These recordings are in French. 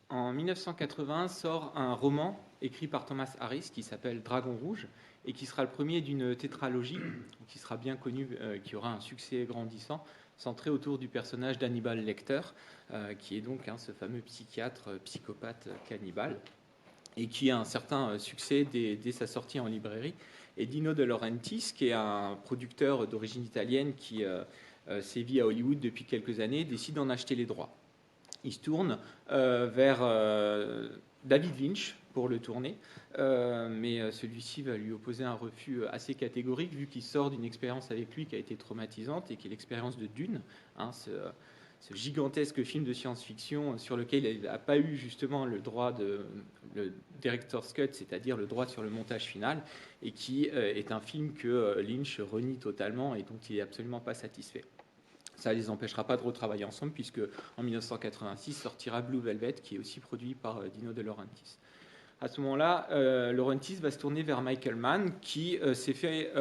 En 1980 sort un roman écrit par Thomas Harris qui s'appelle Dragon Rouge et qui sera le premier d'une tétralogie qui sera bien connue, qui aura un succès grandissant, centré autour du personnage d'Hannibal Lecter, qui est donc ce fameux psychiatre, psychopathe, cannibale, et qui a un certain succès dès sa sortie en librairie. Et Dino De Laurentiis, qui est un producteur d'origine italienne qui sévit à Hollywood depuis quelques années, décide d'en acheter les droits. Il se tourne vers David Lynch pour le tourner, mais celui-ci va lui opposer un refus assez catégorique vu qu'il sort d'une expérience avec lui qui a été traumatisante et qui est l'expérience de Dune, ce gigantesque film de science-fiction sur lequel il n'a pas eu justement le droit le director's cut, c'est-à-dire le droit sur le montage final, et qui est un film que Lynch renie totalement et dont il n'est absolument pas satisfait. Ça ne les empêchera pas de retravailler ensemble, puisque en 1986 sortira Blue Velvet, qui est aussi produit par Dino De Laurentiis. À ce moment-là, Laurentiis va se tourner vers Michael Mann, qui s'est fait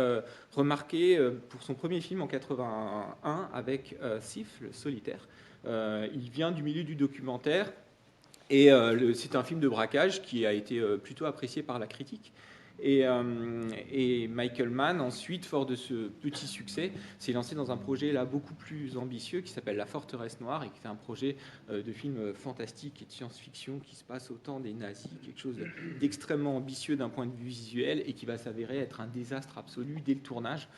remarquer pour son premier film en 81 avec Sif, le solitaire. Il vient du milieu du documentaire, et c'est un film de braquage qui a été plutôt apprécié par la critique. Et Michael Mann, ensuite, fort de ce petit succès, s'est lancé dans un projet là beaucoup plus ambitieux qui s'appelle La Forteresse Noire et qui est un projet de film fantastique et de science-fiction qui se passe au temps des nazis, quelque chose d'extrêmement ambitieux d'un point de vue visuel et qui va s'avérer être un désastre absolu dès le tournage.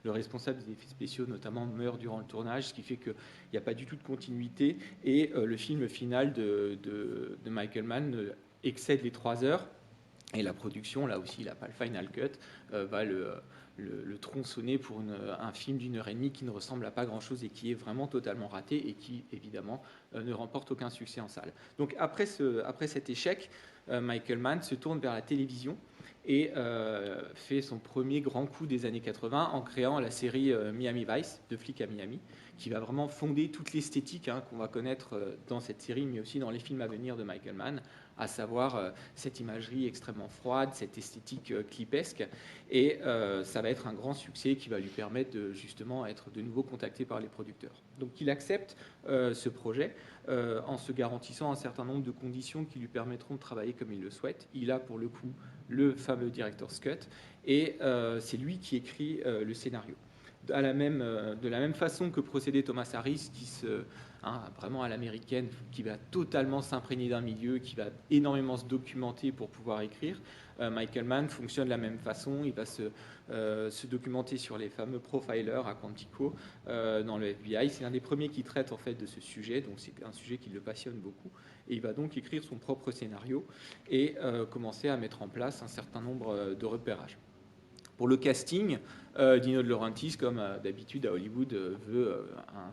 Le responsable des effets spéciaux, notamment, meurt durant le tournage, ce qui fait qu'il n'y a pas du tout de continuité. Et le film final de Michael Mann excède les 3 heures. Et la production, là aussi, il n'a pas le final cut, va le tronçonner pour un film d'1 heure et demie qui ne ressemble à pas grand-chose et qui est vraiment totalement raté et qui, évidemment, ne remporte aucun succès en salle. Donc après cet échec, Michael Mann se tourne vers la télévision et fait son premier grand coup des années 80 en créant la série Miami Vice, de flics à Miami, qui va vraiment fonder toute l'esthétique qu'on va connaître dans cette série, mais aussi dans les films à venir de Michael Mann, à savoir cette imagerie extrêmement froide, cette esthétique clipesque. Et ça va être un grand succès qui va lui permettre de justement être de nouveau contacté par les producteurs. Donc il accepte ce projet en se garantissant un certain nombre de conditions qui lui permettront de travailler comme il le souhaite. Il a pour le coup le fameux director's cut et c'est lui qui écrit le scénario. De la même façon que procédait Thomas Harris, qui vraiment à l'américaine, qui va totalement s'imprégner d'un milieu, qui va énormément se documenter pour pouvoir écrire. Michael Mann fonctionne de la même façon, il va se documenter sur les fameux profilers à Quantico dans le FBI. C'est l'un des premiers qui traite en fait de ce sujet, donc c'est un sujet qui le passionne beaucoup. Et il va donc écrire son propre scénario et commencer à mettre en place un certain nombre de repérages. Pour le casting, Dino De Laurentiis, comme d'habitude à Hollywood, veut un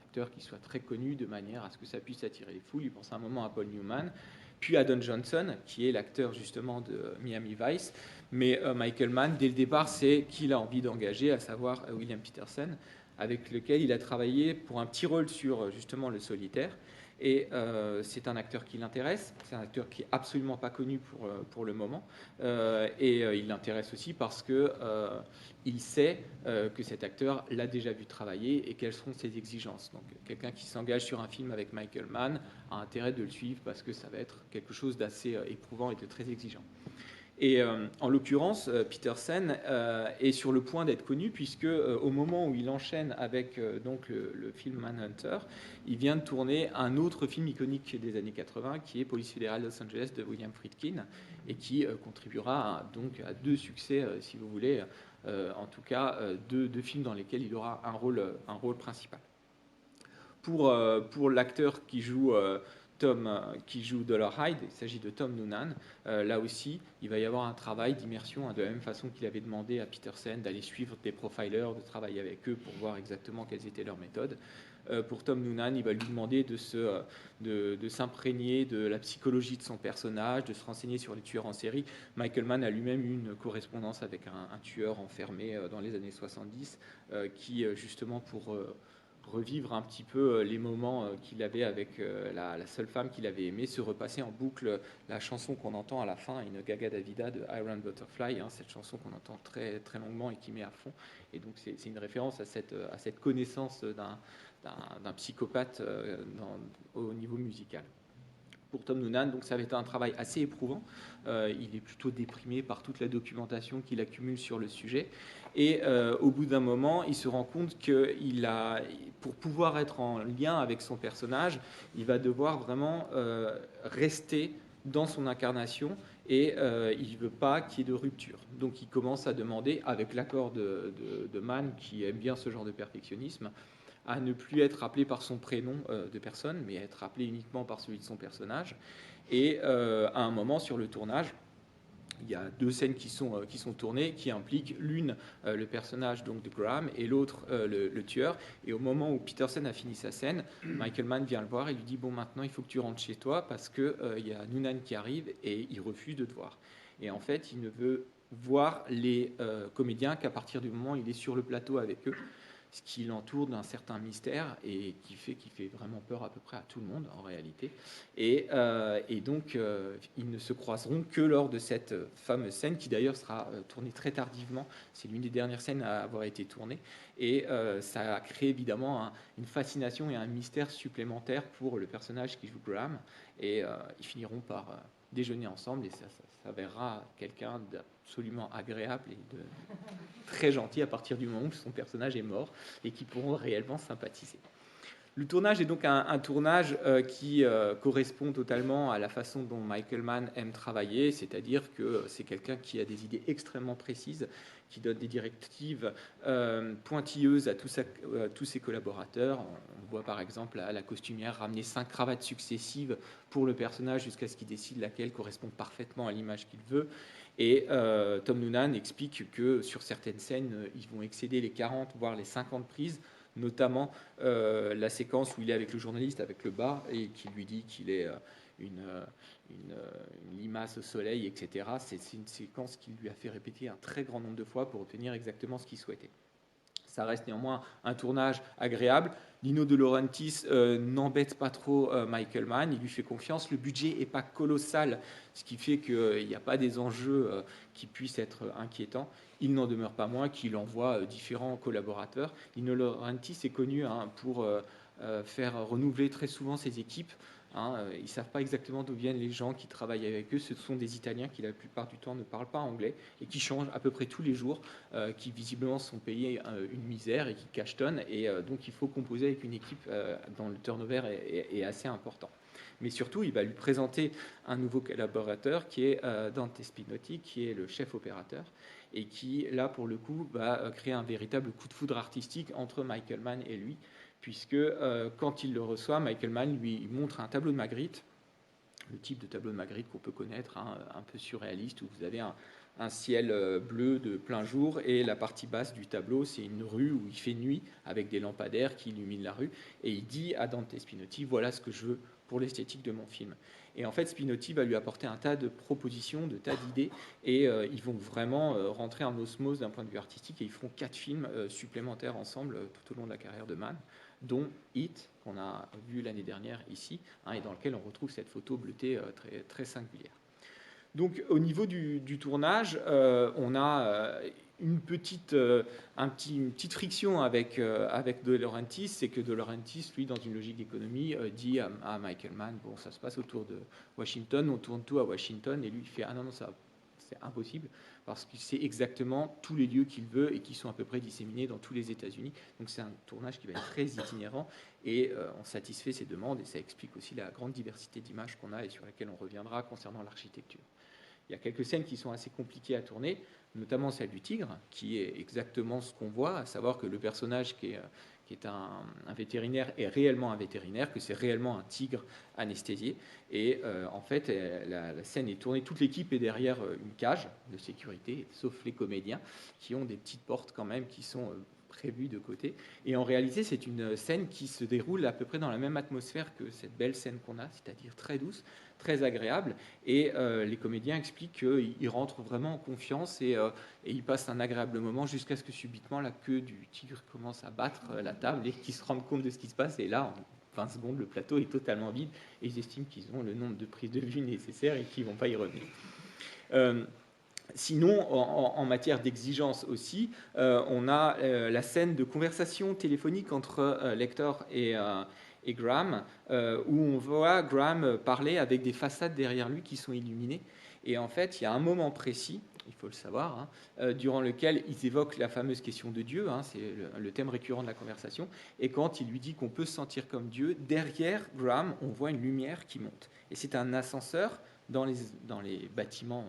acteur qui soit très connu de manière à ce que ça puisse attirer les foules. Il pense à un moment à Paul Newman, puis à Don Johnson, qui est l'acteur justement de Miami Vice. Mais Michael Mann, dès le départ, c'est qui il a envie d'engager, à savoir William Peterson, avec lequel il a travaillé pour un petit rôle sur justement Le Solitaire. Et c'est un acteur qui l'intéresse, c'est un acteur qui est absolument pas connu pour le moment, et il l'intéresse aussi parce que il sait que cet acteur l'a déjà vu travailler et quelles seront ses exigences. Donc quelqu'un qui s'engage sur un film avec Michael Mann a intérêt de le suivre parce que ça va être quelque chose d'assez éprouvant et de très exigeant. Et en l'occurrence, Peterson est sur le point d'être connu puisque au moment où il enchaîne avec donc le film Manhunter, il vient de tourner un autre film iconique des années 80 qui est Police fédérale Los Angeles de William Friedkin et qui contribuera donc à 2 succès, si vous voulez, en tout cas 2 films dans lesquels il aura un rôle principal. Pour l'acteur qui joue Dollar Hyde, il s'agit de Tom Noonan. Là aussi, il va y avoir un travail d'immersion de la même façon qu'il avait demandé à Peterson d'aller suivre des profilers, de travailler avec eux pour voir exactement quelles étaient leurs méthodes. Pour Tom Noonan, il va lui demander de s'imprégner de la psychologie de son personnage, de se renseigner sur les tueurs en série. Michael Mann a lui-même eu une correspondance avec un tueur enfermé dans les années 70 qui, justement, pour revivre un petit peu les moments qu'il avait avec la seule femme qu'il avait aimée, se repasser en boucle la chanson qu'on entend à la fin, Une Gaga Davida de Iron Butterfly, cette chanson qu'on entend très, très longuement et qui met à fond. Et donc c'est une référence à cette connaissance d'un psychopathe au niveau musical. pour Tom Noonan, donc ça va être un travail assez éprouvant. Il est plutôt déprimé par toute la documentation qu'il accumule sur le sujet. Et au bout d'un moment, il se rend compte que pour pouvoir être en lien avec son personnage, il va devoir vraiment rester dans son incarnation et il ne veut pas qu'il y ait de rupture. Donc il commence à demander, avec l'accord de Mann, qui aime bien ce genre de perfectionnisme, à ne plus être appelé par son prénom de personne, mais à être appelé uniquement par celui de son personnage. Et à un moment sur le tournage, il y a 2 scènes qui sont tournées, qui impliquent l'une le personnage donc de Graham et l'autre le tueur. Et au moment où Peterson a fini sa scène, Michael Mann vient le voir et lui dit « Bon, maintenant, il faut que tu rentres chez toi parce qu'il y a Noonan qui arrive et il refuse de te voir. » Et en fait, il ne veut voir les comédiens qu'à partir du moment où il est sur le plateau avec eux, ce qui l'entoure d'un certain mystère et qui fait vraiment peur à peu près à tout le monde en réalité. Et donc, ils ne se croiseront que lors de cette fameuse scène qui d'ailleurs sera tournée très tardivement. C'est l'une des dernières scènes à avoir été tournée. Et ça a créé évidemment une fascination et un mystère supplémentaire pour le personnage qui joue Graham. Et ils finiront par déjeuner ensemble et ça s'avérera quelqu'un d'absolument agréable et de très gentil à partir du moment où son personnage est mort et qui pourront réellement sympathiser. Le tournage est donc un tournage qui correspond totalement à la façon dont Michael Mann aime travailler, c'est-à-dire que c'est quelqu'un qui a des idées extrêmement précises, qui donne des directives pointilleuses à tous ses collaborateurs. On voit par exemple la costumière ramener 5 cravates successives pour le personnage jusqu'à ce qu'il décide laquelle correspond parfaitement à l'image qu'il veut. Et Tom Noonan explique que sur certaines scènes, ils vont excéder les 40, voire les 50 prises, notamment la séquence où il est avec le journaliste, avec le bar, et qui lui dit qu'il est une limace au soleil, etc. C'est une séquence qu'il lui a fait répéter un très grand nombre de fois pour obtenir exactement ce qu'il souhaitait. Ça reste néanmoins un tournage agréable. Lino De Laurentiis n'embête pas trop Michael Mann, il lui fait confiance. Le budget n'est pas colossal, ce qui fait qu'il n'y a pas des enjeux qui puissent être inquiétants. Il n'en demeure pas moins qu'il envoie différents collaborateurs. Lino De Laurentiis est connu pour faire renouveler très souvent ses équipes. Ils ne savent pas exactement d'où viennent les gens qui travaillent avec eux. Ce sont des Italiens qui, la plupart du temps, ne parlent pas anglais et qui changent à peu près tous les jours, qui visiblement sont payés une misère et qui cachetonnent. Et donc, il faut composer avec une équipe dont le turnover est assez important. Mais surtout, il va lui présenter un nouveau collaborateur qui est Dante Spinotti, qui est le chef opérateur et qui, là, pour le coup, va créer un véritable coup de foudre artistique entre Michael Mann et lui, puisque quand il le reçoit, Michael Mann lui montre un tableau de Magritte, le type de tableau de Magritte qu'on peut connaître, un peu surréaliste, où vous avez un ciel bleu de plein jour, et la partie basse du tableau, c'est une rue où il fait nuit, avec des lampadaires qui illuminent la rue, et il dit à Dante Spinotti, voilà ce que je veux pour l'esthétique de mon film. Et en fait, Spinotti va lui apporter un tas de propositions, de tas d'idées, et ils vont vraiment rentrer en osmose d'un point de vue artistique, et ils feront 4 films supplémentaires ensemble tout au long de la carrière de Mann, dont Hit, qu'on a vu l'année dernière ici, et dans lequel on retrouve cette photo bleutée très, très singulière. Donc au niveau du tournage, on a une petite friction avec De Laurentiis, c'est que De Laurentiis, lui, dans une logique d'économie, dit à Michael Mann, bon, ça se passe autour de Washington, on tourne tout à Washington, et lui, il fait, ah non, ça, c'est impossible, parce qu'il sait exactement tous les lieux qu'il veut et qui sont à peu près disséminés dans tous les États-Unis. Donc c'est un tournage qui va être très itinérant, et on satisfait ses demandes, et ça explique aussi la grande diversité d'images qu'on a et sur laquelle on reviendra concernant l'architecture. Il y a quelques scènes qui sont assez compliquées à tourner, notamment celle du tigre, qui est exactement ce qu'on voit, à savoir que le personnage qui est un vétérinaire est réellement un vétérinaire, que c'est réellement un tigre anesthésié. Et en fait, la scène est tournée, toute l'équipe est derrière une cage de sécurité, sauf les comédiens, qui ont des petites portes quand même qui sont prévues de côté. Et en réalité, c'est une scène qui se déroule à peu près dans la même atmosphère que cette belle scène qu'on a, c'est-à-dire très douce, très agréable, et les comédiens expliquent qu'ils rentrent vraiment en confiance et ils passent un agréable moment jusqu'à ce que subitement la queue du tigre commence à battre la table et qu'ils se rendent compte de ce qui se passe, et là, en 20 secondes, le plateau est totalement vide et ils estiment qu'ils ont le nombre de prises de vue nécessaires et qu'ils ne vont pas y revenir. Sinon, en matière d'exigence aussi, on a la scène de conversation téléphonique entre Lecter et Graham, où on voit Graham parler avec des façades derrière lui qui sont illuminées. Et en fait, il y a un moment précis, il faut le savoir, durant lequel ils évoquent la fameuse question de Dieu, c'est le thème récurrent de la conversation, et quand il lui dit qu'on peut se sentir comme Dieu, derrière Graham, on voit une lumière qui monte. Et c'est un ascenseur dans les bâtiments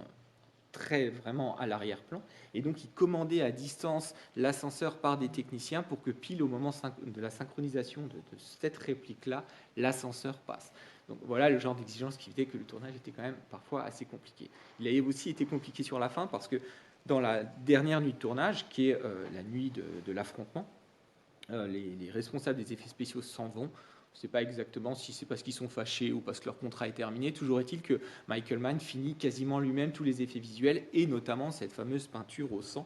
très vraiment à l'arrière-plan, et donc il commandait à distance l'ascenseur par des techniciens pour que pile au moment de la synchronisation de cette réplique-là, l'ascenseur passe. Donc voilà le genre d'exigence qui faisait que le tournage était quand même parfois assez compliqué. Il a aussi été compliqué sur la fin parce que dans la dernière nuit de tournage, qui est la nuit de l'affrontement, les responsables des effets spéciaux s'en vont. On ne sait pas exactement si c'est parce qu'ils sont fâchés ou parce que leur contrat est terminé. Toujours est-il que Michael Mann finit quasiment lui-même tous les effets visuels et notamment cette fameuse peinture au sang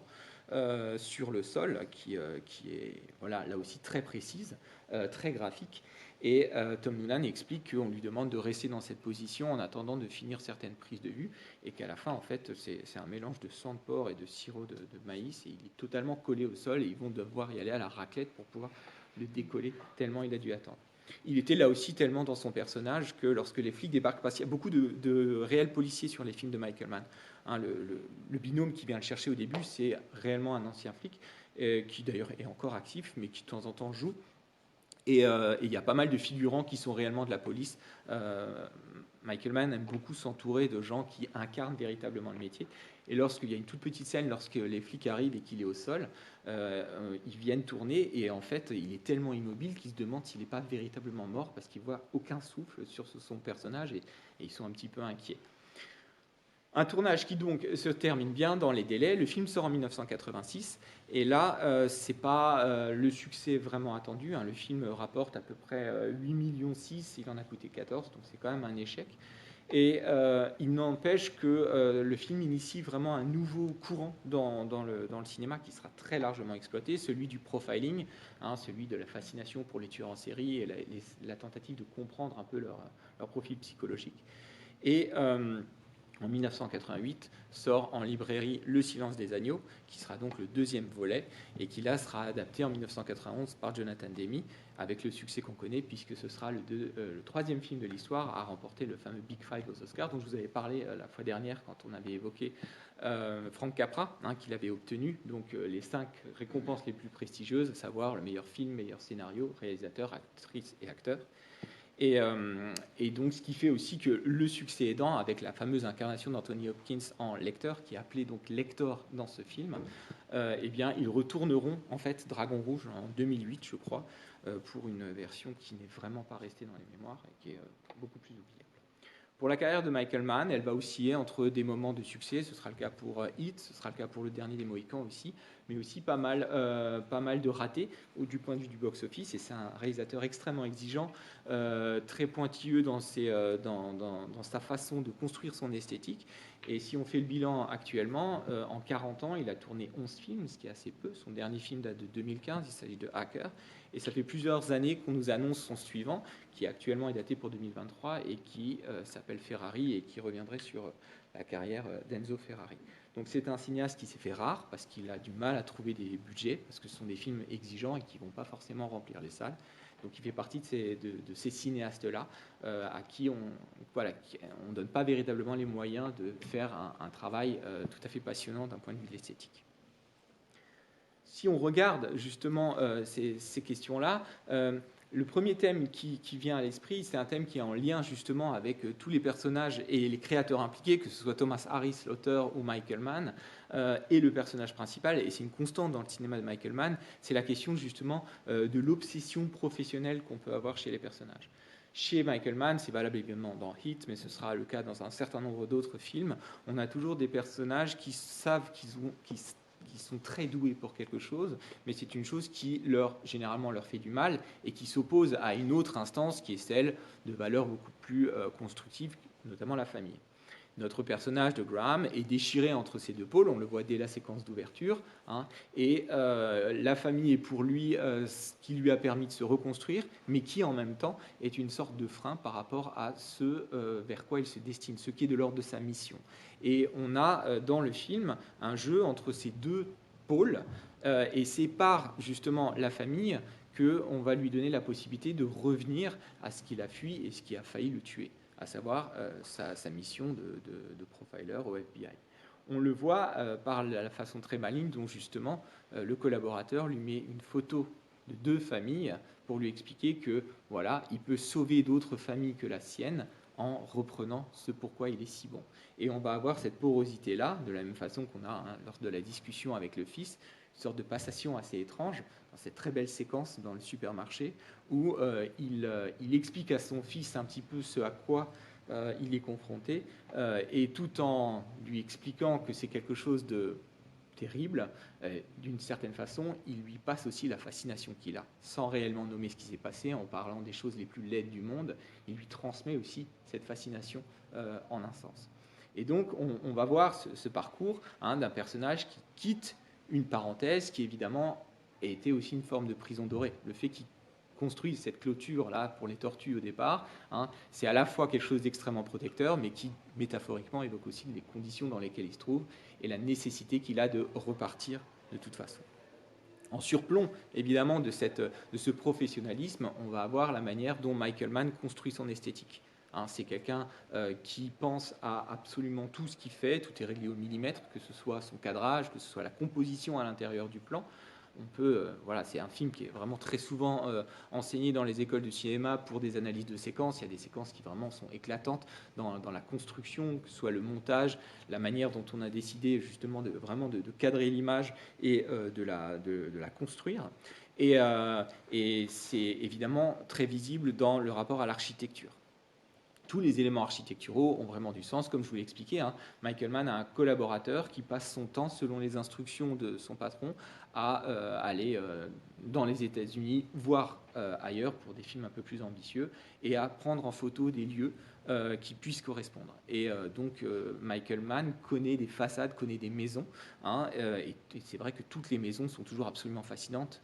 sur le sol qui est voilà, là aussi très précise, très graphique. Et Tom Noonan explique qu'on lui demande de rester dans cette position en attendant de finir certaines prises de vue et qu'à la fin, en fait, c'est un mélange de sang de porc et de sirop de maïs et il est totalement collé au sol et ils vont devoir y aller à la raclette pour pouvoir le décoller tellement il a dû attendre. Il était là aussi tellement dans son personnage que lorsque les flics débarquent, parce qu'il y a beaucoup de réels policiers sur les films de Michael Mann. Le binôme qui vient le chercher au début, c'est réellement un ancien flic, qui d'ailleurs est encore actif, mais qui de temps en temps joue. Et il y a pas mal de figurants qui sont réellement de la police. Michael Mann aime beaucoup s'entourer de gens qui incarnent véritablement le métier. Et lorsqu'il y a une toute petite scène, lorsque les flics arrivent et qu'il est au sol, ils viennent tourner et en fait, il est tellement immobile qu'ils se demandent s'il n'est pas véritablement mort parce qu'ils voient aucun souffle sur son personnage et ils sont un petit peu inquiets. Un tournage qui donc se termine bien dans les délais. Le film sort en 1986 et là, c'est pas le succès vraiment attendu. Le film rapporte à peu près 8,6 millions, il en a coûté 14, donc c'est quand même un échec. Et il n'empêche que le film initie vraiment un nouveau courant dans le cinéma qui sera très largement exploité, celui du profiling, celui de la fascination pour les tueurs en série et la tentative de comprendre un peu leur profil psychologique. Et en 1988, sort en librairie Le Silence des agneaux, qui sera donc le deuxième volet, et qui là sera adapté en 1991 par Jonathan Demme, avec le succès qu'on connaît, puisque ce sera le troisième film de l'histoire à remporter le fameux Big Five aux Oscars, dont je vous avais parlé la fois dernière quand on avait évoqué Frank Capra, qu'il avait obtenu donc les 5 récompenses les plus prestigieuses, à savoir le meilleur film, meilleur scénario, réalisateur, actrice et acteur. Et donc, ce qui fait aussi que le succès aidant, avec la fameuse incarnation d'Anthony Hopkins en Lecter, qui est appelé donc Lector dans ce film, eh bien, ils retourneront en fait Dragon Rouge en 2008, je crois, pour une version qui n'est vraiment pas restée dans les mémoires et qui est beaucoup plus oubliable. Pour la carrière de Michael Mann, elle va osciller entre des moments de succès, ce sera le cas pour Hit, ce sera le cas pour Le Dernier des Mohicans aussi, mais aussi pas mal de ratés du point de vue du box-office. Et c'est un réalisateur extrêmement exigeant, très pointilleux dans sa façon de construire son esthétique. Et si on fait le bilan actuellement, en 40 ans, il a tourné 11 films, ce qui est assez peu. Son dernier film date de 2015, il s'agit de Hacker. Et ça fait plusieurs années qu'on nous annonce son suivant, qui actuellement est daté pour 2023 et qui s'appelle Ferrari et qui reviendrait sur la carrière d'Enzo Ferrari. Donc c'est un cinéaste qui s'est fait rare parce qu'il a du mal à trouver des budgets, parce que ce sont des films exigeants et qui ne vont pas forcément remplir les salles. Donc il fait partie de ces cinéastes-là à qui on ne donne pas véritablement les moyens de faire un travail tout à fait passionnant d'un point de vue de l'esthétique. Si on regarde justement ces questions-là, le premier thème qui vient à l'esprit, c'est un thème qui est en lien justement avec tous les personnages et les créateurs impliqués, que ce soit Thomas Harris, l'auteur, ou Michael Mann, et le personnage principal, et c'est une constante dans le cinéma de Michael Mann, c'est la question justement de l'obsession professionnelle qu'on peut avoir chez les personnages. Chez Michael Mann, c'est valable également dans Hit, mais ce sera le cas dans un certain nombre d'autres films, on a toujours des personnages qui savent qui sont très doués pour quelque chose, mais c'est une chose qui généralement leur fait du mal et qui s'oppose à une autre instance qui est celle de valeurs beaucoup plus constructives, notamment la famille. Notre personnage de Graham est déchiré entre ces deux pôles, on le voit dès la séquence d'ouverture, et la famille est pour lui ce qui lui a permis de se reconstruire, mais qui en même temps est une sorte de frein par rapport à ce vers quoi il se destine, ce qui est de l'ordre de sa mission. Et on a dans le film un jeu entre ces deux pôles, et c'est par justement la famille qu'on va lui donner la possibilité de revenir à ce qu'il a fui et ce qui a failli le tuer, à savoir sa mission de profiler au FBI. On le voit par la façon très maligne dont justement le collaborateur lui met une photo de 2 familles pour lui expliquer que voilà, il peut sauver d'autres familles que la sienne en reprenant ce pourquoi il est si bon. Et on va avoir cette porosité-là, de la même façon qu'on a lors de la discussion avec le fils, une sorte de passation assez étrange, dans cette très belle séquence dans le supermarché, où il explique à son fils un petit peu ce à quoi il est confronté, et tout en lui expliquant que c'est quelque chose de terrible, d'une certaine façon, il lui passe aussi la fascination qu'il a, sans réellement nommer ce qui s'est passé, en parlant des choses les plus laides du monde, il lui transmet aussi cette fascination en un sens. Et donc, on va voir ce parcours d'un personnage qui quitte une parenthèse qui, évidemment, a été aussi une forme de prison dorée. Le fait qu'il construise cette clôture-là pour les tortues au départ, c'est à la fois quelque chose d'extrêmement protecteur, mais qui, métaphoriquement, évoque aussi les conditions dans lesquelles il se trouve et la nécessité qu'il a de repartir de toute façon. En surplomb, évidemment, de ce professionnalisme, on va avoir la manière dont Michael Mann construit son esthétique. C'est quelqu'un qui pense à absolument tout ce qu'il fait, tout est réglé au millimètre, que ce soit son cadrage, que ce soit la composition à l'intérieur du plan. Voilà, c'est un film qui est vraiment très souvent enseigné dans les écoles de cinéma pour des analyses de séquences. Il y a des séquences qui vraiment sont éclatantes dans la construction, que ce soit le montage, la manière dont on a décidé justement de cadrer l'image et de la construire. Et c'est évidemment très visible dans le rapport à l'architecture. Tous les éléments architecturaux ont vraiment du sens. Comme je vous l'ai expliqué, Michael Mann a un collaborateur qui passe son temps, selon les instructions de son patron, à aller dans les États-Unis, voire ailleurs, pour des films un peu plus ambitieux, et à prendre en photo des lieux qui puissent correspondre. Et donc, Michael Mann connaît des façades, connaît des maisons, et c'est vrai que toutes les maisons sont toujours absolument fascinantes,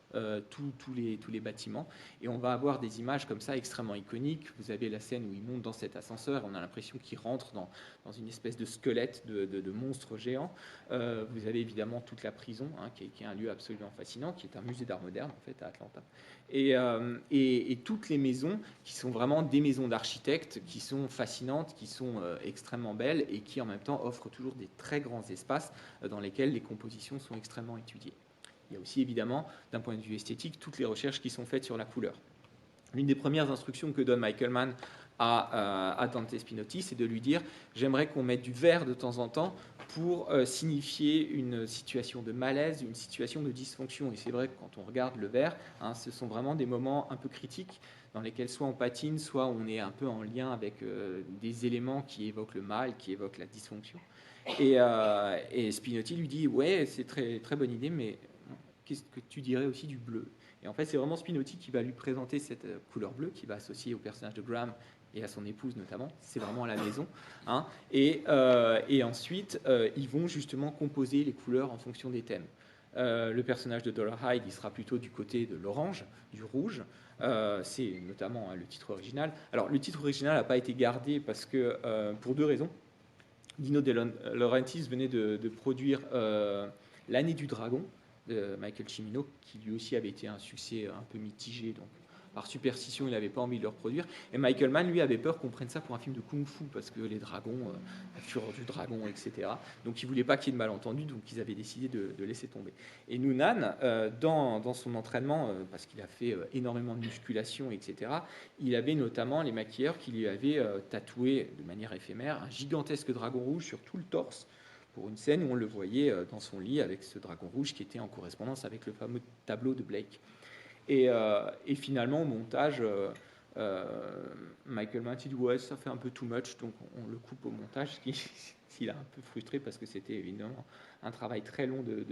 tous les bâtiments, et on va avoir des images comme ça extrêmement iconiques. Vous avez la scène où il monte dans cet ascenseur, on a l'impression qu'il rentre dans une espèce de squelette de monstre géant. Vous avez évidemment toute la prison, qui est un lieu absolument fascinant, qui est un musée d'art moderne en fait à Atlanta. Et toutes les maisons qui sont vraiment des maisons d'architectes, qui sont fascinantes, qui sont extrêmement belles et qui en même temps offrent toujours des très grands espaces dans lesquels les compositions sont extrêmement étudiées. Il y a aussi évidemment, d'un point de vue esthétique, toutes les recherches qui sont faites sur la couleur. L'une des premières instructions que donne Michael Mann à Dante Spinotti, c'est de lui dire « j'aimerais qu'on mette du vert de temps en temps pour signifier une situation de malaise, une situation de dysfonction ». Et c'est vrai que quand on regarde le vert, ce sont vraiment des moments un peu critiques dans lesquels soit on patine, soit on est un peu en lien avec des éléments qui évoquent le mal, qui évoquent la dysfonction. Et Spinotti lui dit « ouais, c'est très, très bonne idée, mais qu'est-ce que tu dirais aussi du bleu ?» Et en fait, c'est vraiment Spinotti qui va lui présenter cette couleur bleue, qui va associer au personnage de Graham et à son épouse notamment. C'est vraiment à la maison. Et ensuite, ils vont justement composer les couleurs en fonction des thèmes. Le personnage de Dollar Hyde, il sera plutôt du côté de l'orange, du rouge. C'est notamment le titre original. Alors, le titre original n'a pas été gardé parce que, pour 2 raisons. Dino De Laurentiis venait de produire L'année du dragon de Michael Cimino, qui lui aussi avait été un succès un peu mitigé, donc par superstition, il n'avait pas envie de le reproduire. Et Michael Mann, lui, avait peur qu'on prenne ça pour un film de kung-fu, parce que les dragons, la fureur du dragon, etc. Donc, il ne voulait pas qu'il y ait de malentendus, donc ils avaient décidé de laisser tomber. Et Noonan, dans son entraînement, parce qu'il a fait énormément de musculation, etc., il avait notamment les maquilleurs qui lui avaient tatoué de manière éphémère un gigantesque dragon rouge sur tout le torse, pour une scène où on le voyait dans son lit avec ce dragon rouge qui était en correspondance avec le fameux tableau de Blake. Et finalement, au montage, Michael Mann dit « ouais, ça fait un peu too much », donc on le coupe au montage, ce qui l'a un peu frustré parce que c'était évidemment un travail très long de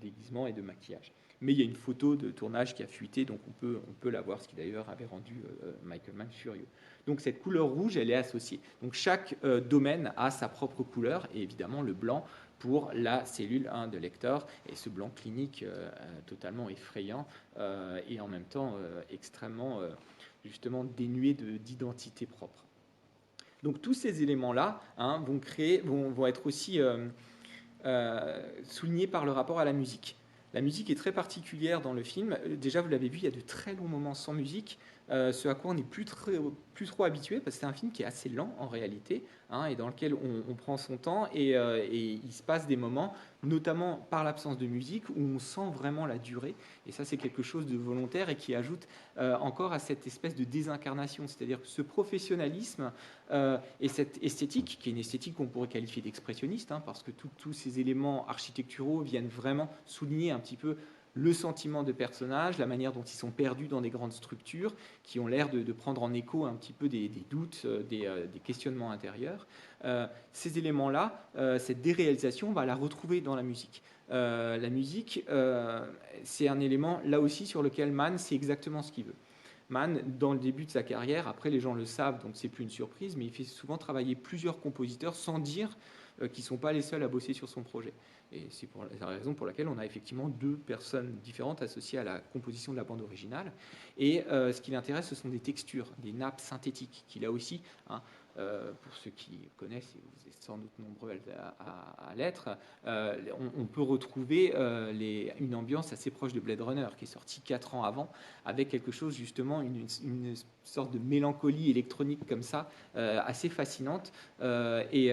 déguisement et de maquillage. Mais il y a une photo de tournage qui a fuité, donc on peut la voir, ce qui d'ailleurs avait rendu Michael Mann furieux. Donc cette couleur rouge, elle est associée. Donc chaque domaine a sa propre couleur, et évidemment le blanc pour la cellule de Lecter, et ce blanc clinique totalement effrayant et en même temps extrêmement justement dénué d'identité propre. Donc tous ces éléments-là vont être aussi soulignés par le rapport à la musique. La musique est très particulière dans le film. Déjà, vous l'avez vu, il y a de très longs moments sans musique, ce à quoi on n'est plus trop habitué, parce que c'est un film qui est assez lent en réalité, hein, et dans lequel on prend son temps, et il se passe des moments, notamment par l'absence de musique, où on sent vraiment la durée, et ça c'est quelque chose de volontaire et qui ajoute encore à cette espèce de désincarnation, c'est-à-dire que ce professionnalisme et cette esthétique, qui est une esthétique qu'on pourrait qualifier d'expressionniste, hein, parce que tous ces éléments architecturaux viennent vraiment souligner un petit peu le sentiment de personnages, la manière dont ils sont perdus dans des grandes structures, qui ont l'air de prendre en écho un petit peu des doutes, des questionnements intérieurs. Ces éléments-là, cette déréalisation, on va la retrouver dans la musique. La musique, c'est un élément, là aussi, sur lequel Mann sait exactement ce qu'il veut. Mann, dans le début de sa carrière, après les gens le savent, donc c'est plus une surprise, mais il fait souvent travailler plusieurs compositeurs sans dire qu'ils ne sont pas les seuls à bosser sur son projet. Et c'est la raison pour laquelle on a effectivement 2 personnes différentes associées à la composition de la bande originale. Et ce qui l'intéresse, ce sont des textures, des nappes synthétiques, qu'il a aussi, hein, pour ceux qui connaissent, et vous êtes sans doute nombreux à l'être, on peut retrouver une ambiance assez proche de Blade Runner, qui est sorti 4 ans avant, avec quelque chose justement, une sorte de mélancolie électronique comme ça, assez fascinante. Et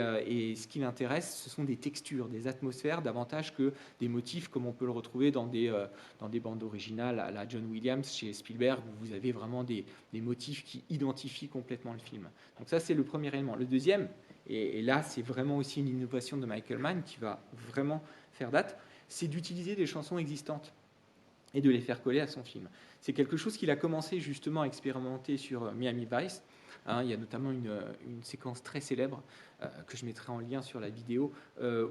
ce qui l'intéresse, ce sont des textures, des atmosphères, davantage que des motifs comme on peut le retrouver dans des bandes originales à la John Williams chez Spielberg, où vous avez vraiment des motifs qui identifient complètement le film. Donc ça, c'est le premier élément. Le deuxième, et là, c'est vraiment aussi une innovation de Michael Mann qui va vraiment faire date, c'est d'utiliser des chansons existantes et de les faire coller à son film. C'est quelque chose qu'il a commencé justement à expérimenter sur Miami Vice. Hein, il y a notamment une séquence très célèbre que je mettrai en lien sur la vidéo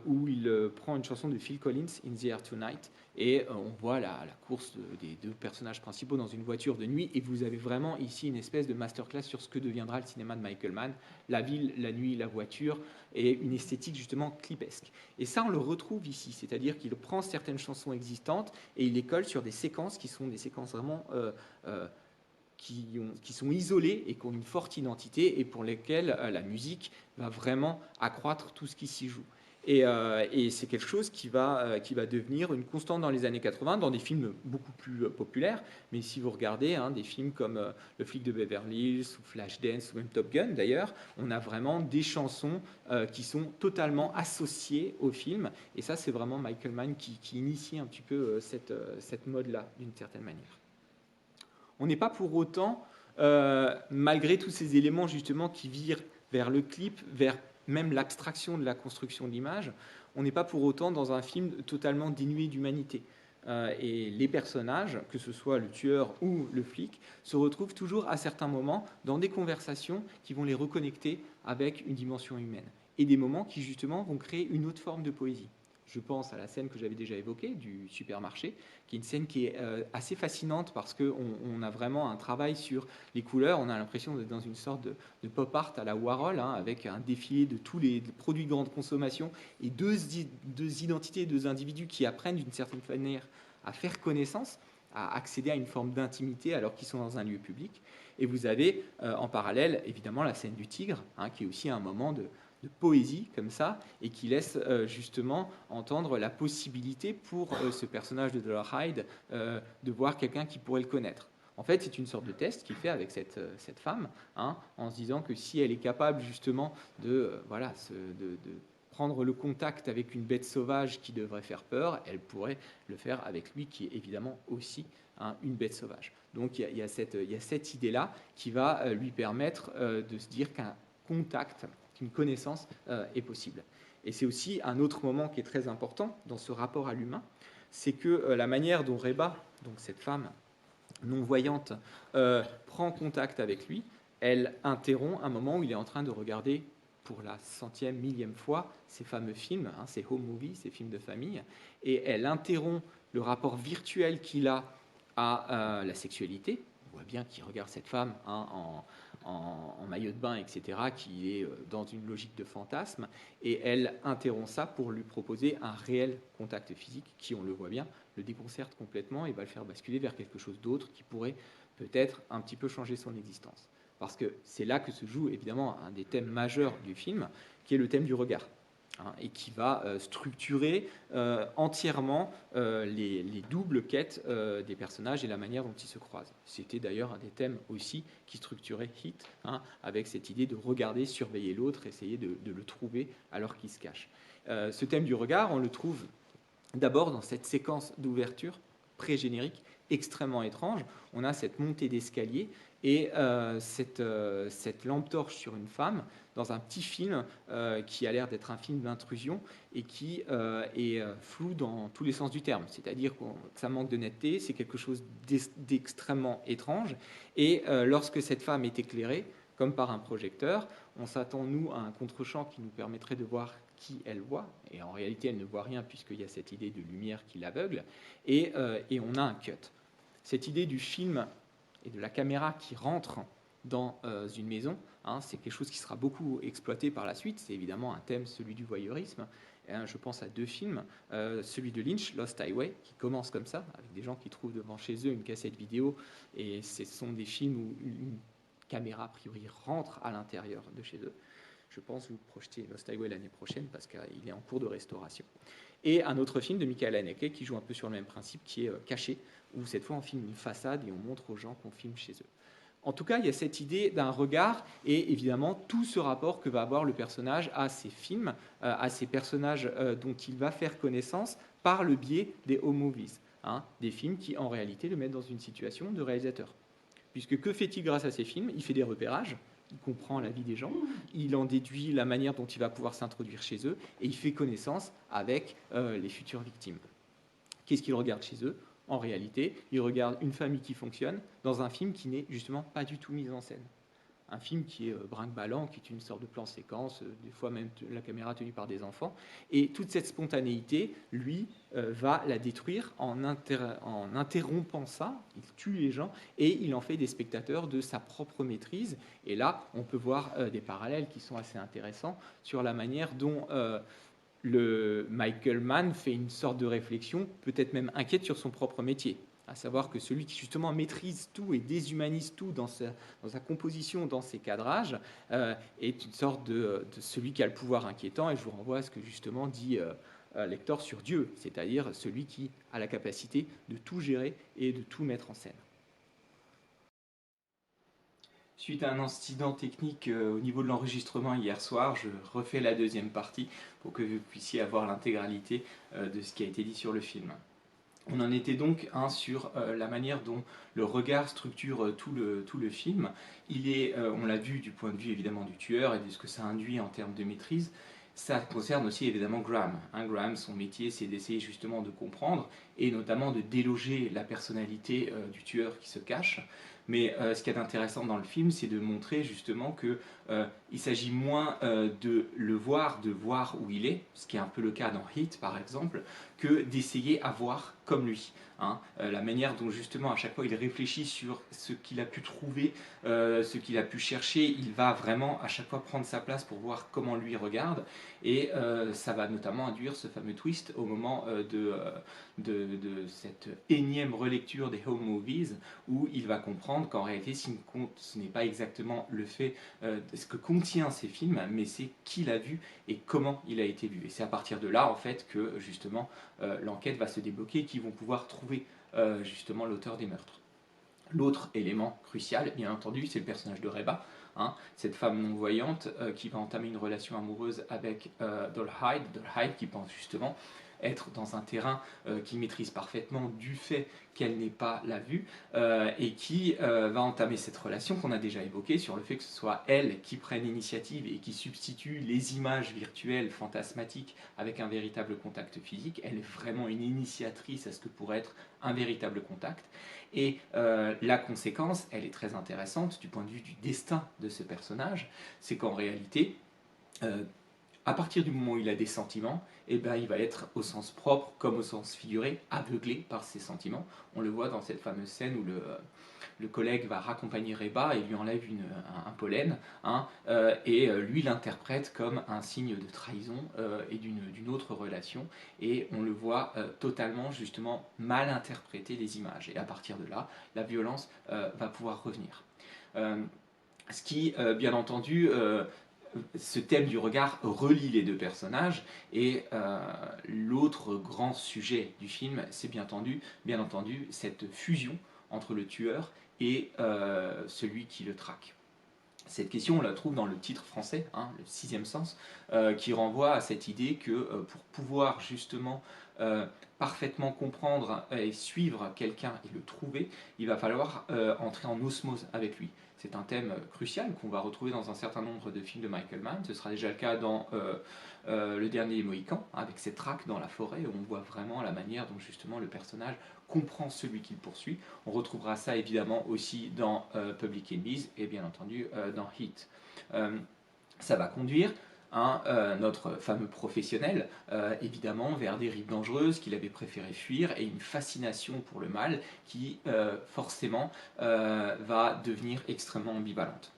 où il prend une chanson de Phil Collins, In the Air Tonight, et on voit la course des 2 personnages principaux dans une voiture de nuit, et vous avez vraiment ici une espèce de masterclass sur ce que deviendra le cinéma de Michael Mann, la ville, la nuit, la voiture, et une esthétique justement clipesque. Et ça, on le retrouve ici, c'est-à-dire qu'il prend certaines chansons existantes et il les colle sur des séquences qui sont des séquences vraiment qui sont isolées et qui ont une forte identité, et pour lesquelles la musique va vraiment accroître tout ce qui s'y joue. Et c'est quelque chose qui va devenir une constante dans les années 80, dans des films beaucoup plus populaires. Mais si vous regardez des films comme Le flic de Beverly Hills, ou Flashdance, ou même Top Gun d'ailleurs, on a vraiment des chansons qui sont totalement associées au film. Et ça, c'est vraiment Michael Mann qui initie un petit peu cette mode-là, d'une certaine manière. On n'est pas pour autant, malgré tous ces éléments justement qui virent vers le clip, vers même l'abstraction de la construction de l'image, on n'est pas pour autant dans un film totalement dénué d'humanité. Et les personnages, que ce soit le tueur ou le flic, se retrouvent toujours à certains moments dans des conversations qui vont les reconnecter avec une dimension humaine. Et des moments qui justement vont créer une autre forme de poésie. Je pense à la scène que j'avais déjà évoquée du supermarché, qui est une scène qui est assez fascinante parce qu'on a vraiment un travail sur les couleurs. On a l'impression d'être dans une sorte de pop art à la Warhol, hein, avec un défilé de tous les produits de grande consommation et deux identités, 2 individus qui apprennent d'une certaine manière à faire connaissance, à accéder à une forme d'intimité alors qu'ils sont dans un lieu public. Et vous avez en parallèle évidemment la scène du tigre, hein, qui est aussi un moment de poésie comme ça, et qui laisse justement entendre la possibilité pour ce personnage de Dollar Hyde de voir quelqu'un qui pourrait le connaître. En fait, c'est une sorte de test qu'il fait avec cette femme, hein, en se disant que si elle est capable justement de prendre le contact avec une bête sauvage qui devrait faire peur, elle pourrait le faire avec lui, qui est évidemment aussi une bête sauvage. Donc il y a cette idée-là qui va lui permettre de se dire qu'un contact, qu'une connaissance est possible. Et c'est aussi un autre moment qui est très important dans ce rapport à l'humain, c'est que la manière dont Reba, donc cette femme non-voyante, prend contact avec lui, elle interrompt un moment où il est en train de regarder pour la 100e, 1000e fois ces fameux films, hein, ces home movies, ces films de famille, et elle interrompt le rapport virtuel qu'il a à la sexualité. On voit bien qu'il regarde cette femme, hein, en maillot de bain, etc., qui est dans une logique de fantasme, et elle interrompt ça pour lui proposer un réel contact physique qui, on le voit bien, le déconcerte complètement et va le faire basculer vers quelque chose d'autre qui pourrait peut-être un petit peu changer son existence. Parce que c'est là que se joue évidemment un des thèmes majeurs du film, qui est le thème du regard. et qui va structurer entièrement les doubles quêtes des personnages et la manière dont ils se croisent. C'était d'ailleurs un des thèmes aussi qui structurait Hit, avec cette idée de regarder, surveiller l'autre, essayer de le trouver alors qu'il se cache. Ce thème du regard, on le trouve d'abord dans cette séquence d'ouverture pré-générique extrêmement étrange. On a cette montée d'escalier et cette lampe torche sur une femme dans un petit film qui a l'air d'être un film d'intrusion et qui est flou dans tous les sens du terme. C'est-à-dire que ça manque de netteté, c'est quelque chose d'extrêmement étrange. Et lorsque cette femme est éclairée, comme par un projecteur, on s'attend, nous, à un contre-champ qui nous permettrait de voir qui elle voit, et en réalité elle ne voit rien puisqu'il y a cette idée de lumière qui l'aveugle, et on a un cut. Cette idée du film et de la caméra qui rentre dans une maison, c'est quelque chose qui sera beaucoup exploité par la suite, c'est évidemment un thème, celui du voyeurisme. Je pense à deux films, celui de Lynch, Lost Highway, qui commence comme ça, avec des gens qui trouvent devant chez eux une cassette vidéo, et ce sont des films où une caméra a priori rentre à l'intérieur de chez eux. Je pense vous projetez Lost Highway l'année prochaine parce qu'il est en cours de restauration. Et un autre film de Michael Haneke qui joue un peu sur le même principe, qui est Caché, où cette fois on filme une façade et on montre aux gens qu'on filme chez eux. En tout cas, il y a cette idée d'un regard et évidemment tout ce rapport que va avoir le personnage à ces films, à ces personnages dont il va faire connaissance par le biais des home movies, des films qui en réalité le mettent dans une situation de réalisateur. Puisque que fait-il grâce à ces films? Il fait des repérages, il comprend la vie des gens, il en déduit la manière dont il va pouvoir s'introduire chez eux, et il fait connaissance avec les futures victimes. Qu'est-ce qu'il regarde chez eux? En réalité, il regarde une famille qui fonctionne dans un film qui n'est justement pas du tout mis en scène. Un film qui est brinque-ballant, qui est une sorte de plan-séquence, des fois même la caméra tenue par des enfants. Et toute cette spontanéité, lui, va la détruire en interrompant ça. Il tue les gens et il en fait des spectateurs de sa propre maîtrise. Et là, on peut voir des parallèles qui sont assez intéressants sur la manière dont le Michael Mann fait une sorte de réflexion, peut-être même inquiète sur son propre métier. À savoir que celui qui justement maîtrise tout et déshumanise tout dans sa composition, dans ses cadrages, est une sorte de celui qui a le pouvoir inquiétant. Et je vous renvoie à ce que justement dit Lector sur Dieu, c'est-à-dire celui qui a la capacité de tout gérer et de tout mettre en scène. Suite à un incident technique au niveau de l'enregistrement hier soir, je refais la deuxième partie pour que vous puissiez avoir l'intégralité de ce qui a été dit sur le film. On en était donc sur la manière dont le regard structure tout le film. Il est, on l'a vu du point de vue évidemment du tueur et de ce que ça induit en termes de maîtrise. Ça concerne aussi évidemment Graham. Graham, son métier, c'est d'essayer justement de comprendre et notamment de déloger la personnalité du tueur qui se cache. Mais ce qui est intéressant dans le film, c'est de montrer justement qu'il s'agit moins de le voir, de voir où il est, ce qui est un peu le cas dans Hit par exemple, que d'essayer à voir comme lui. La manière dont justement à chaque fois il réfléchit sur ce qu'il a pu trouver, ce qu'il a pu chercher, il va vraiment à chaque fois prendre sa place pour voir comment lui regarde, et ça va notamment induire ce fameux twist au moment de cette énième relecture des home movies, où il va comprendre qu'en réalité ce n'est pas exactement le fait ce que contient ces films, mais c'est qui l'a vu et comment il a été vu. Et c'est à partir de là en fait que justement l'enquête va se débloquer et qu'ils vont pouvoir trouver justement l'auteur des meurtres. L'autre élément crucial, bien entendu, c'est le personnage de Reba, cette femme non-voyante qui va entamer une relation amoureuse avec Dollhyde qui pense justement être dans un terrain qu'il maîtrise parfaitement du fait qu'elle n'ait pas la vue et qui va entamer cette relation qu'on a déjà évoquée sur le fait que ce soit elle qui prenne l'initiative et qui substitue les images virtuelles fantasmatiques avec un véritable contact physique. Elle est vraiment une initiatrice à ce que pourrait être un véritable contact. Et la conséquence, elle est très intéressante du point de vue du destin de ce personnage, c'est qu'en réalité, à partir du moment où il a des sentiments, il va être au sens propre comme au sens figuré, aveuglé par ses sentiments. On le voit dans cette fameuse scène où le collègue va raccompagner Reba et lui enlève un pollen, et lui l'interprète comme un signe de trahison et d'une autre relation, et on le voit totalement justement mal interpréter les images, et à partir de là, la violence va pouvoir revenir. Ce qui, bien entendu, ce thème du regard relie les deux personnages, et l'autre grand sujet du film, c'est bien entendu cette fusion entre le tueur et celui qui le traque. Cette question, on la trouve dans le titre français, hein, le sixième sens, qui renvoie à cette idée que pour pouvoir justement parfaitement comprendre et suivre quelqu'un et le trouver, il va falloir entrer en osmose avec lui. C'est un thème crucial qu'on va retrouver dans un certain nombre de films de Michael Mann. Ce sera déjà le cas dans Le Dernier Mohican, avec cette traque dans la forêt, où on voit vraiment la manière dont justement le personnage comprend celui qu'il poursuit. On retrouvera ça évidemment aussi dans Public Enemies et bien entendu dans Heat. Ça va conduire notre fameux professionnel, évidemment, vers des rives dangereuses qu'il avait préféré fuir et une fascination pour le mal qui, forcément, va devenir extrêmement ambivalente.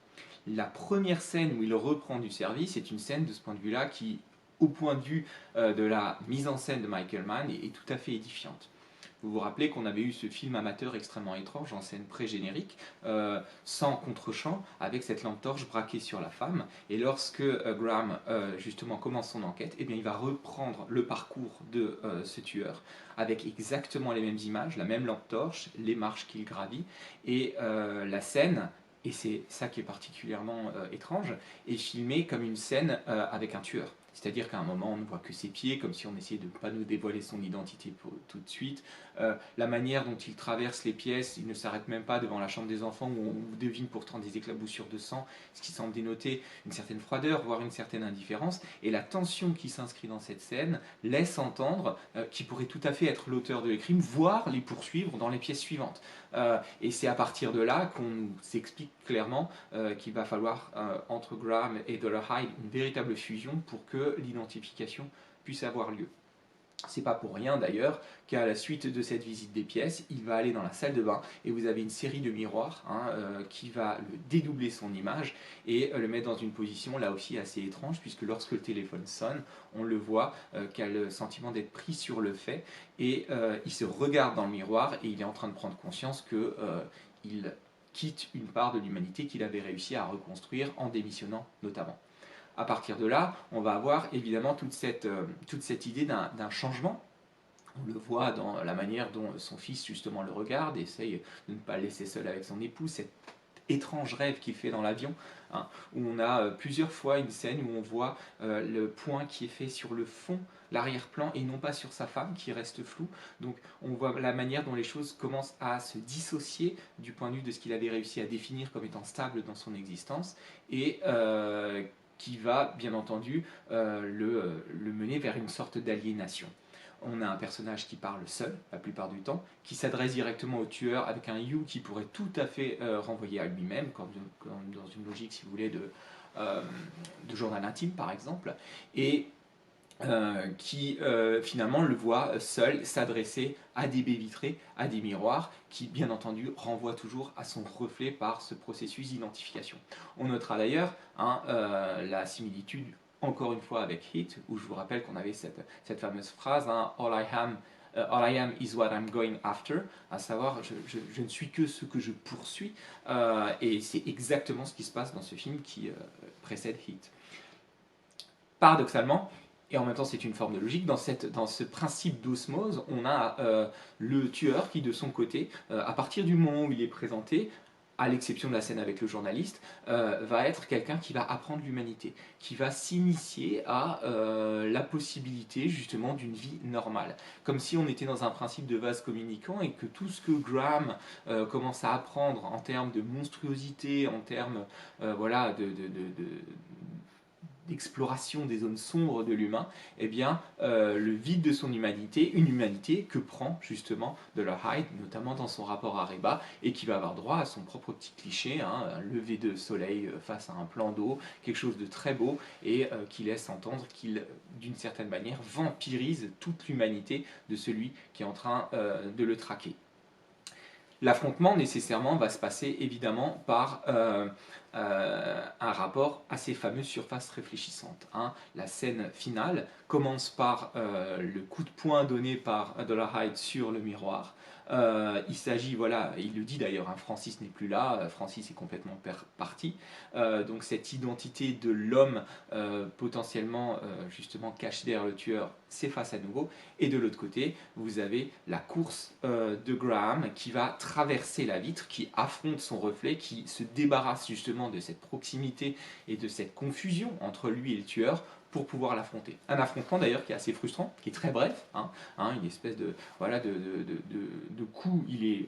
La première scène où il reprend du service est une scène de ce point de vue-là qui, au point de vue de la mise en scène de Michael Mann, est tout à fait édifiante. Vous vous rappelez qu'on avait eu ce film amateur extrêmement étrange en scène pré-générique, sans contre-champ, avec cette lampe torche braquée sur la femme. Et lorsque Graham justement commence son enquête, eh bien, il va reprendre le parcours de ce tueur, avec exactement les mêmes images, la même lampe torche, les marches qu'il gravit, et la scène, et c'est ça qui est particulièrement étrange, est filmée comme une scène avec un tueur. C'est-à-dire qu'à un moment, on ne voit que ses pieds, comme si on essayait de ne pas nous dévoiler son identité tout de suite. La manière dont il traverse les pièces, il ne s'arrête même pas devant la chambre des enfants, où on devine pourtant des éclaboussures de sang, ce qui semble dénoter une certaine froideur, voire une certaine indifférence. Et la tension qui s'inscrit dans cette scène laisse entendre qu'il pourrait tout à fait être l'auteur de crime, voire les poursuivre dans les pièces suivantes. Et c'est à partir de là qu'on nous explique clairement qu'il va falloir, entre Graham et Dolarhyde, une véritable fusion pour que l'identification puisse avoir lieu. C'est pas pour rien d'ailleurs qu'à la suite de cette visite des pièces, il va aller dans la salle de bain et vous avez une série de miroirs qui va le dédoubler son image et le mettre dans une position là aussi assez étrange, puisque lorsque le téléphone sonne, on le voit qui a le sentiment d'être pris sur le fait et il se regarde dans le miroir et il est en train de prendre conscience qu'il quitte une part de l'humanité qu'il avait réussi à reconstruire en démissionnant notamment. À partir de là, on va avoir évidemment toute cette idée d'un changement. On le voit dans la manière dont son fils justement le regarde, et essaye de ne pas le laisser seul avec son épouse, cet étrange rêve qu'il fait dans l'avion, où on a plusieurs fois une scène où on voit le point qui est fait sur le fond, l'arrière-plan, et non pas sur sa femme qui reste floue. Donc on voit la manière dont les choses commencent à se dissocier du point de vue de ce qu'il avait réussi à définir comme étant stable dans son existence, et qui va bien entendu le mener vers une sorte d'aliénation. On a un personnage qui parle seul la plupart du temps, qui s'adresse directement au tueur avec un you qui pourrait tout à fait renvoyer à lui-même, comme dans une logique, si vous voulez, de journal intime par exemple, et qui finalement le voit seul s'adresser à des baies vitrées, à des miroirs, qui bien entendu renvoient toujours à son reflet par ce processus d'identification. On notera d'ailleurs la similitude encore une fois avec Heat, où je vous rappelle qu'on avait cette fameuse phrase All I am is what I'm going after, à savoir je ne suis que ce que je poursuis, et c'est exactement ce qui se passe dans ce film qui précède Heat. Paradoxalement, et en même temps c'est une forme de logique, dans ce principe d'osmose, on a le tueur qui de son côté, à partir du moment où il est présenté, à l'exception de la scène avec le journaliste, va être quelqu'un qui va apprendre l'humanité, qui va s'initier à la possibilité justement d'une vie normale. Comme si on était dans un principe de vase communicant et que tout ce que Graham commence à apprendre en termes de monstruosité, en termes voilà, d'exploration des zones sombres de l'humain, eh bien, le vide de son humanité, une humanité que prend justement Dolarhyde, notamment dans son rapport à Reba, et qui va avoir droit à son propre petit cliché, un lever de soleil face à un plan d'eau, quelque chose de très beau, et qui laisse entendre qu'il, d'une certaine manière, vampirise toute l'humanité de celui qui est en train de le traquer. L'affrontement nécessairement va se passer évidemment par un rapport à ces fameuses surfaces réfléchissantes. Hein. La scène finale commence par le coup de poing donné par Dolarhyde sur le miroir. Il s'agit, voilà, il le dit d'ailleurs, hein, Francis n'est plus là, Francis est complètement parti. Donc cette identité de l'homme potentiellement justement caché derrière le tueur s'efface à nouveau. Et de l'autre côté, vous avez la course de Graham qui va traverser la vitre, qui affronte son reflet, qui se débarrasse justement de cette proximité et de cette confusion entre lui et le tueur pour pouvoir l'affronter. Un affrontement d'ailleurs qui est assez frustrant, qui est très bref, une espèce de, voilà, de coup, il est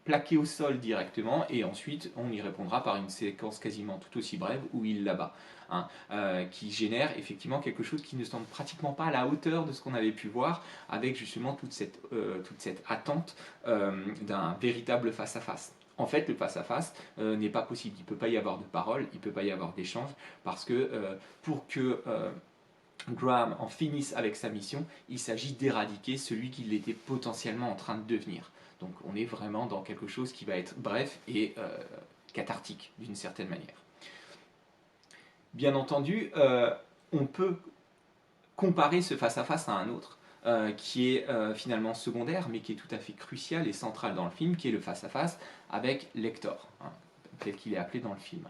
plaqué au sol directement et ensuite on y répondra par une séquence quasiment tout aussi brève où il l'abat. Qui génère effectivement quelque chose qui ne semble pratiquement pas à la hauteur de ce qu'on avait pu voir avec justement toute cette attente d'un véritable face-à-face. En fait, le face-à-face n'est pas possible. Il ne peut pas y avoir de parole, il ne peut pas y avoir d'échange, parce que pour que Graham en finisse avec sa mission, il s'agit d'éradiquer celui qu'il était potentiellement en train de devenir. Donc on est vraiment dans quelque chose qui va être bref et cathartique d'une certaine manière. Bien entendu, on peut comparer ce face-à-face à un autre, qui est finalement secondaire, mais qui est tout à fait crucial et central dans le film, qui est le face-à-face avec Lector, tel qu'il est appelé dans le film.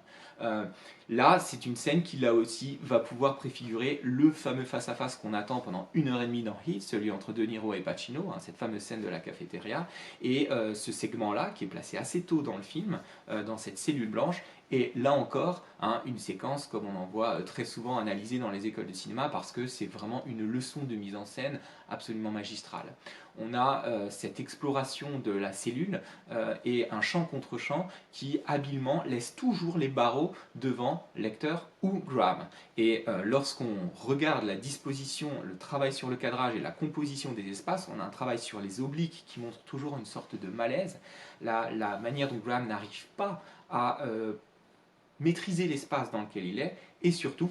Là, c'est une scène qui, là aussi, va pouvoir préfigurer le fameux face-à-face qu'on attend pendant 1h30 dans Heat, celui entre De Niro et Pacino, cette fameuse scène de la cafétéria, et ce segment-là, qui est placé assez tôt dans le film, dans cette cellule blanche, et là encore, une séquence comme on en voit très souvent analysée dans les écoles de cinéma, parce que c'est vraiment une leçon de mise en scène absolument magistrale. On a cette exploration de la cellule et un champ contre champ qui habilement laisse toujours les barreaux devant Lecter ou Graham. Et lorsqu'on regarde la disposition, le travail sur le cadrage et la composition des espaces, on a un travail sur les obliques qui montre toujours une sorte de malaise. La manière dont Graham n'arrive pas à maîtriser l'espace dans lequel il est, et surtout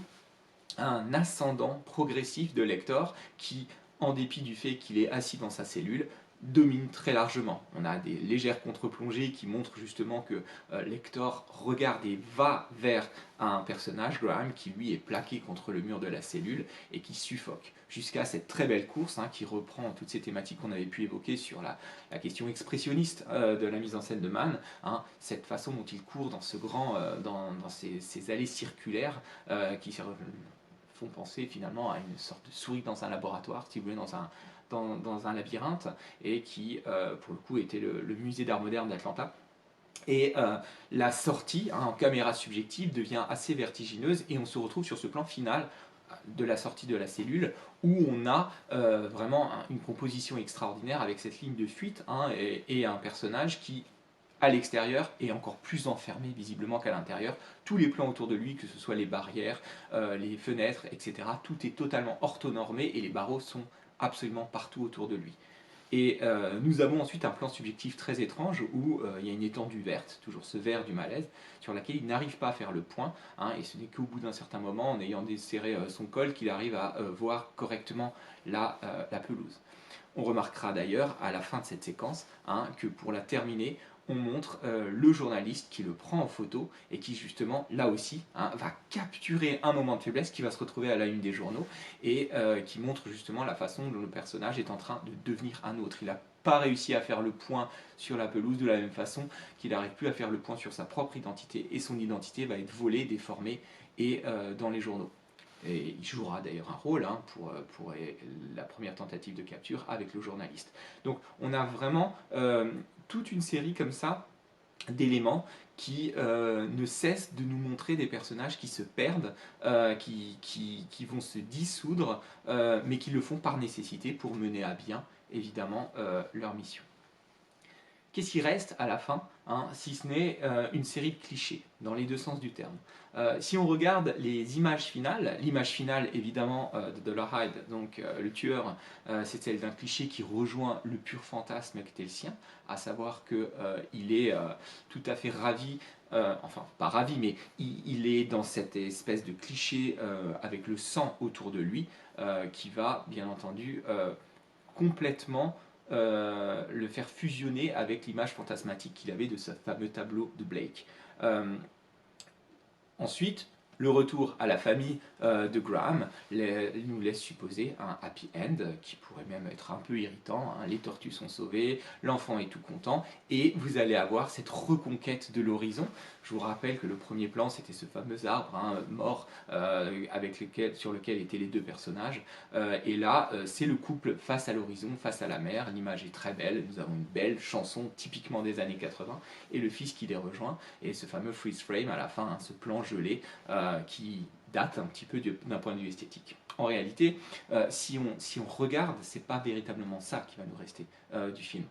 un ascendant progressif de Lecter qui, en dépit du fait qu'il est assis dans sa cellule, domine très largement. On a des légères contre-plongées qui montrent justement que Lecter regarde et va vers un personnage, Graham, qui lui est plaqué contre le mur de la cellule et qui suffoque. Jusqu'à cette très belle course qui reprend toutes ces thématiques qu'on avait pu évoquer sur la question expressionniste de la mise en scène de Mann, cette façon dont il court dans ce grand, dans ces allées circulaires qui font penser finalement à une sorte de souris dans un laboratoire, si vous voulez, dans un labyrinthe, et qui, pour le coup, était le musée d'art moderne d'Atlanta. Et la sortie en caméra subjective devient assez vertigineuse, et on se retrouve sur ce plan final de la sortie de la cellule, où on a vraiment une composition extraordinaire avec cette ligne de fuite et un personnage qui, à l'extérieur, est encore plus enfermé visiblement qu'à l'intérieur. Tous les plans autour de lui, que ce soit les barrières, les fenêtres, etc., tout est totalement orthonormé et les barreaux sont absolument partout autour de lui. Et nous avons ensuite un plan subjectif très étrange où il y a une étendue verte, toujours ce vert du malaise, sur laquelle il n'arrive pas à faire le point, et ce n'est qu'au bout d'un certain moment, en ayant desserré son col, qu'il arrive à voir correctement la pelouse. On remarquera d'ailleurs à la fin de cette séquence que pour la terminer, on montre le journaliste qui le prend en photo et qui justement, là aussi, va capturer un moment de faiblesse qui va se retrouver à la une des journaux et qui montre justement la façon dont le personnage est en train de devenir un autre. Il n'a pas réussi à faire le point sur la pelouse de la même façon qu'il n'arrive plus à faire le point sur sa propre identité, et son identité va être volée, déformée et dans les journaux. Et il jouera d'ailleurs un rôle pour la première tentative de capture avec le journaliste. Donc on a vraiment toute une série comme ça d'éléments qui ne cessent de nous montrer des personnages qui se perdent, qui vont se dissoudre, mais qui le font par nécessité pour mener à bien, évidemment, leur mission. Qu'est-ce qui reste à la fin, si ce n'est une série de clichés, dans les deux sens du terme. Si on regarde les images finales, l'image finale évidemment de Dolarhyde, donc le tueur, c'est celle d'un cliché qui rejoint le pur fantasme qui était le sien, à savoir qu'il est tout à fait ravi, enfin pas ravi, mais il est dans cette espèce de cliché avec le sang autour de lui, qui va bien entendu complètement le faire fusionner avec l'image fantasmatique qu'il avait de ce fameux tableau de Blake. Ensuite, le retour à la famille de Graham nous laisse supposer un happy end qui pourrait même être un peu irritant. Hein. Les tortues sont sauvées, l'enfant est tout content et vous allez avoir cette reconquête de l'horizon. Je vous rappelle que le premier plan c'était ce fameux arbre hein, mort sur lequel étaient les deux personnages. Et là, c'est le couple face à l'horizon, face à la mer. L'image est très belle. Nous avons une belle chanson typiquement des années 80 et le fils qui les rejoint. Et ce fameux freeze frame à la fin, hein, ce plan gelé qui date un petit peu d'un point de vue esthétique. En réalité, si on regarde, c'est pas véritablement ça qui va nous rester du film.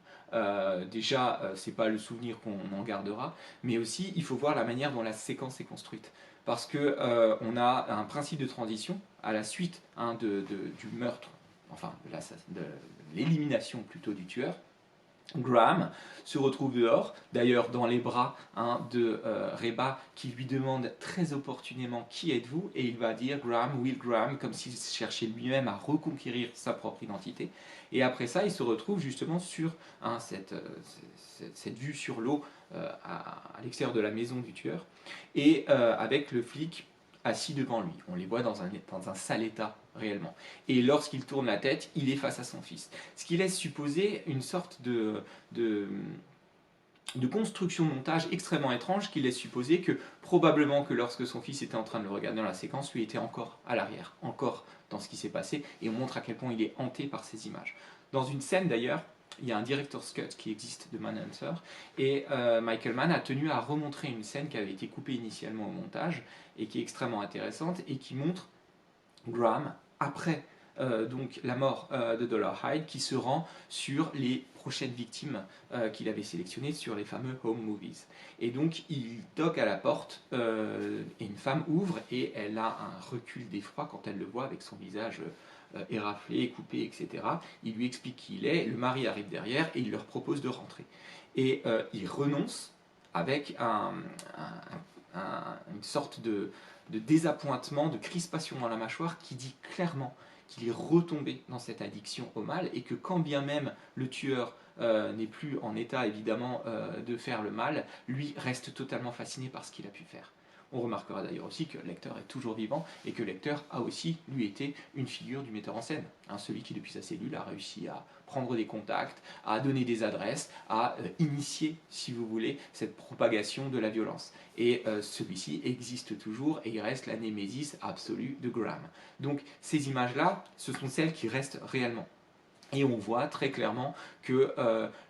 Déjà, c'est pas le souvenir qu'on en gardera, mais aussi il faut voir la manière dont la séquence est construite. Parce que on a un principe de transition à la suite hein, du meurtre, enfin de l'élimination plutôt du tueur. Graham se retrouve dehors, d'ailleurs dans les bras hein, de Reba qui lui demande très opportunément qui êtes-vous et il va dire Graham, Will Graham, comme s'il cherchait lui-même à reconquérir sa propre identité. Et après ça, il se retrouve justement sur hein, cette vue sur l'eau à l'extérieur de la maison du tueur et avec le flic assis devant lui. On les voit dans un sale état réellement. Et lorsqu'il tourne la tête, il est face à son fils. Ce qui laisse supposer une sorte de construction-montage extrêmement étrange qui laisse supposer que probablement que lorsque son fils était en train de le regarder dans la séquence, lui était encore à l'arrière, encore dans ce qui s'est passé, et on montre à quel point il est hanté par ces images. Dans une scène d'ailleurs, il y a un director's cut qui existe de Manhunter, et Michael Mann a tenu à remontrer une scène qui avait été coupée initialement au montage, et qui est extrêmement intéressante, et qui montre Graham après donc la mort de Dollarhide qui se rend sur les prochaines victimes qu'il avait sélectionnées sur les fameux home movies. Et donc il toque à la porte et une femme ouvre et elle a un recul d'effroi quand elle le voit avec son visage éraflé, coupé, etc. Il lui explique qui il est, le mari arrive derrière et il leur propose de rentrer. Et il renonce avec une sorte de désappointement, de crispation dans la mâchoire qui dit clairement qu'il est retombé dans cette addiction au mal et que quand bien même le tueur n'est plus en état évidemment de faire le mal, lui reste totalement fasciné par ce qu'il a pu faire. On remarquera d'ailleurs aussi que Lecter est toujours vivant et que Lecter a aussi, lui, été une figure du metteur en scène. Hein, celui qui, depuis sa cellule, a réussi à prendre des contacts, à donner des adresses, à initier, si vous voulez, cette propagation de la violence. Et celui-ci existe toujours et il reste la némésis absolue de Graham. Donc ces images-là, ce sont celles qui restent réellement. Et on voit très clairement que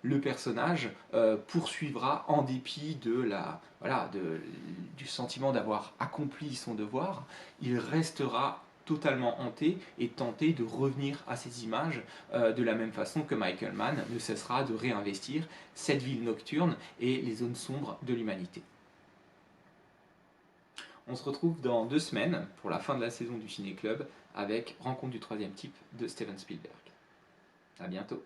le personnage poursuivra en dépit du sentiment d'avoir accompli son devoir, il restera totalement hanté et tenté de revenir à ces images de la même façon que Michael Mann ne cessera de réinvestir cette ville nocturne et les zones sombres de l'humanité. On se retrouve dans 2 semaines pour la fin de la saison du Ciné Club avec Rencontre du troisième type de Steven Spielberg. À bientôt.